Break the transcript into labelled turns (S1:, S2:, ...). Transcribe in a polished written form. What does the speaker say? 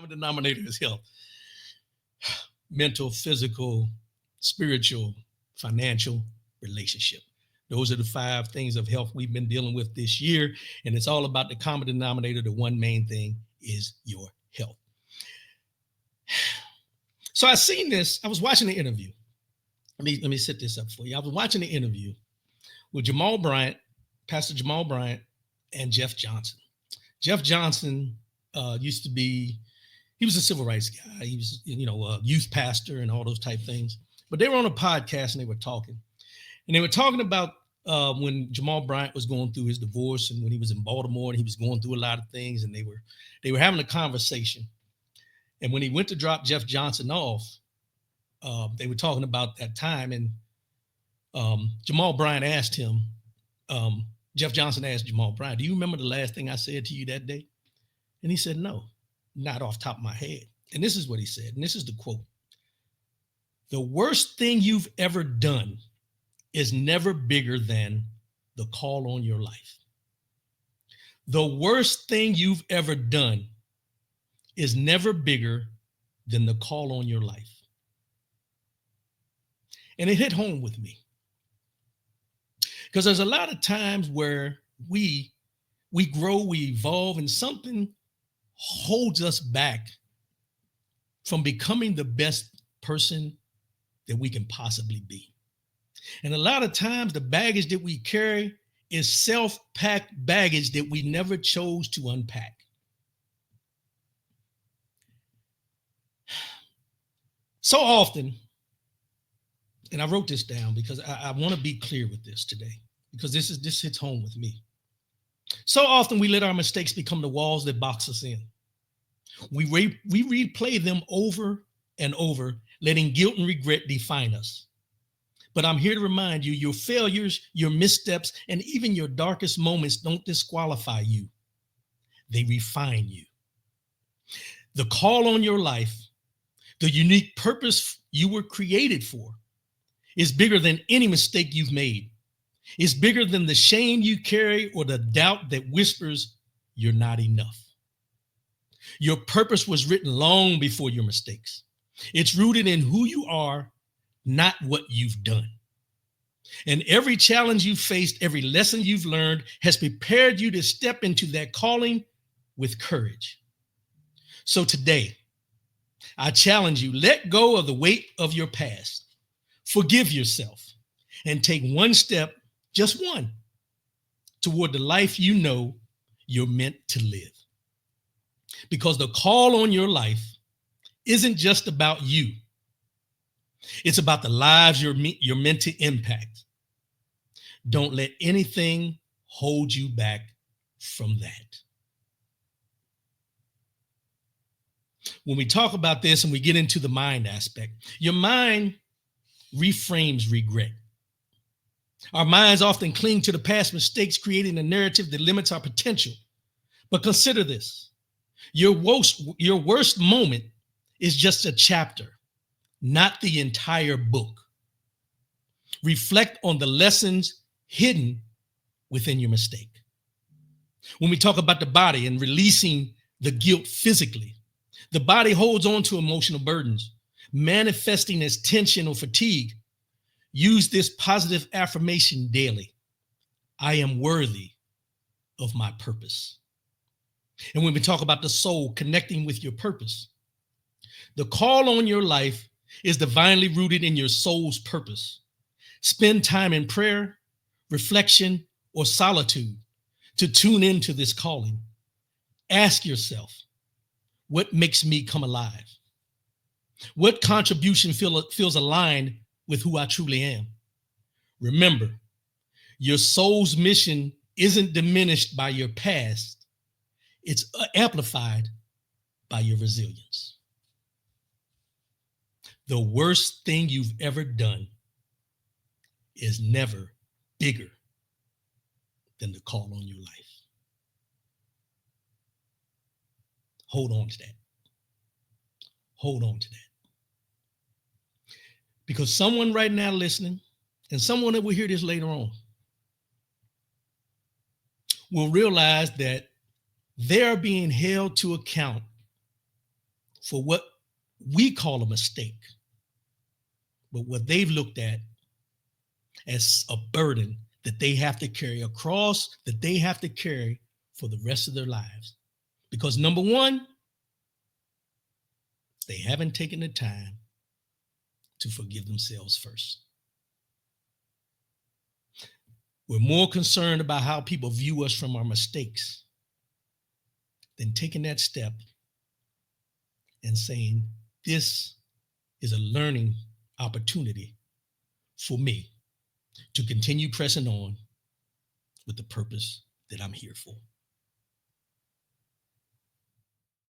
S1: common denominator is health. Mental, physical, spiritual, financial, relationship. Those are the five things of health we've been dealing with this year. And it's all about the common denominator. The one main thing is your health. So I seen this. I was watching the interview. Let me set this up for you. I was watching the interview with Jamal Bryant, Pastor Jamal Bryant, and Jeff Johnson. Jeff Johnson used to be, he was a civil rights guy. He was, a youth pastor and all those type things. But they were on a podcast and they were talking. And they were talking about when Jamal Bryant was going through his divorce and when he was in Baltimore and he was going through a lot of things. And they were having a conversation. And when he went to drop Jeff Johnson off, they were talking about that time. And Jamal Bryant asked him, Jeff Johnson asked Jamal Bryant, do you remember the last thing I said to you that day? And he said, no, not off the top of my head. And this is what he said. And this is the quote. The worst thing you've ever done is never bigger than the call on your life. The worst thing you've ever done is never bigger than the call on your life. And it hit home with me. Because there's a lot of times where we grow, we evolve, and something holds us back from becoming the best person that we can possibly be. And a lot of times the baggage that we carry is self-packed baggage that we never chose to unpack. So often, and I wrote this down because I want to be clear with this today, because this hits home with me. So often we let our mistakes become the walls that box us in. We replay them over and over, letting guilt and regret define us. But I'm here to remind you, your failures, your missteps, and even your darkest moments don't disqualify you. They refine you. The call on your life, the unique purpose you were created for, is bigger than any mistake you've made. It's bigger than the shame you carry or the doubt that whispers you're not enough. Your purpose was written long before your mistakes. It's rooted in who you are, not what you've done. And every challenge you've faced, every lesson you've learned has prepared you to step into that calling with courage. So today, I challenge you, let go of the weight of your past. Forgive yourself and take one step, just one, toward the life you know you're meant to live. Because the call on your life isn't just about you. It's about the lives you're meant to impact. Don't let anything hold you back from that. When we talk about this and we get into the mind aspect, your mind reframes regret. Our minds often cling to the past mistakes, creating a narrative that limits our potential. But consider this. Your worst moment is just a chapter, not the entire book. Reflect on the lessons hidden within your mistake. When we talk about the body and releasing the guilt physically, the body holds on to emotional burdens, manifesting as tension or fatigue. Use this positive affirmation daily. I am worthy of my purpose. And when we talk about the soul connecting with your purpose, the call on your life is divinely rooted in your soul's purpose. Spend time in prayer, reflection, or solitude to tune into this calling. Ask yourself, what makes me come alive? What contribution feels aligned with who I truly am? Remember, your soul's mission isn't diminished by your past. It's amplified by your resilience. The worst thing you've ever done is never bigger than the call on your life. Hold on to that. Hold on to that. Because someone right now listening, and someone that will hear this later on, will realize that they're being held to account for what we call a mistake, but what they've looked at as a burden that they have to carry, a cross that they have to carry for the rest of their lives. Because number one, they haven't taken the time to forgive themselves first. We're more concerned about how people view us from our mistakes than taking that step and saying, this is a learning opportunity for me to continue pressing on with the purpose that I'm here for.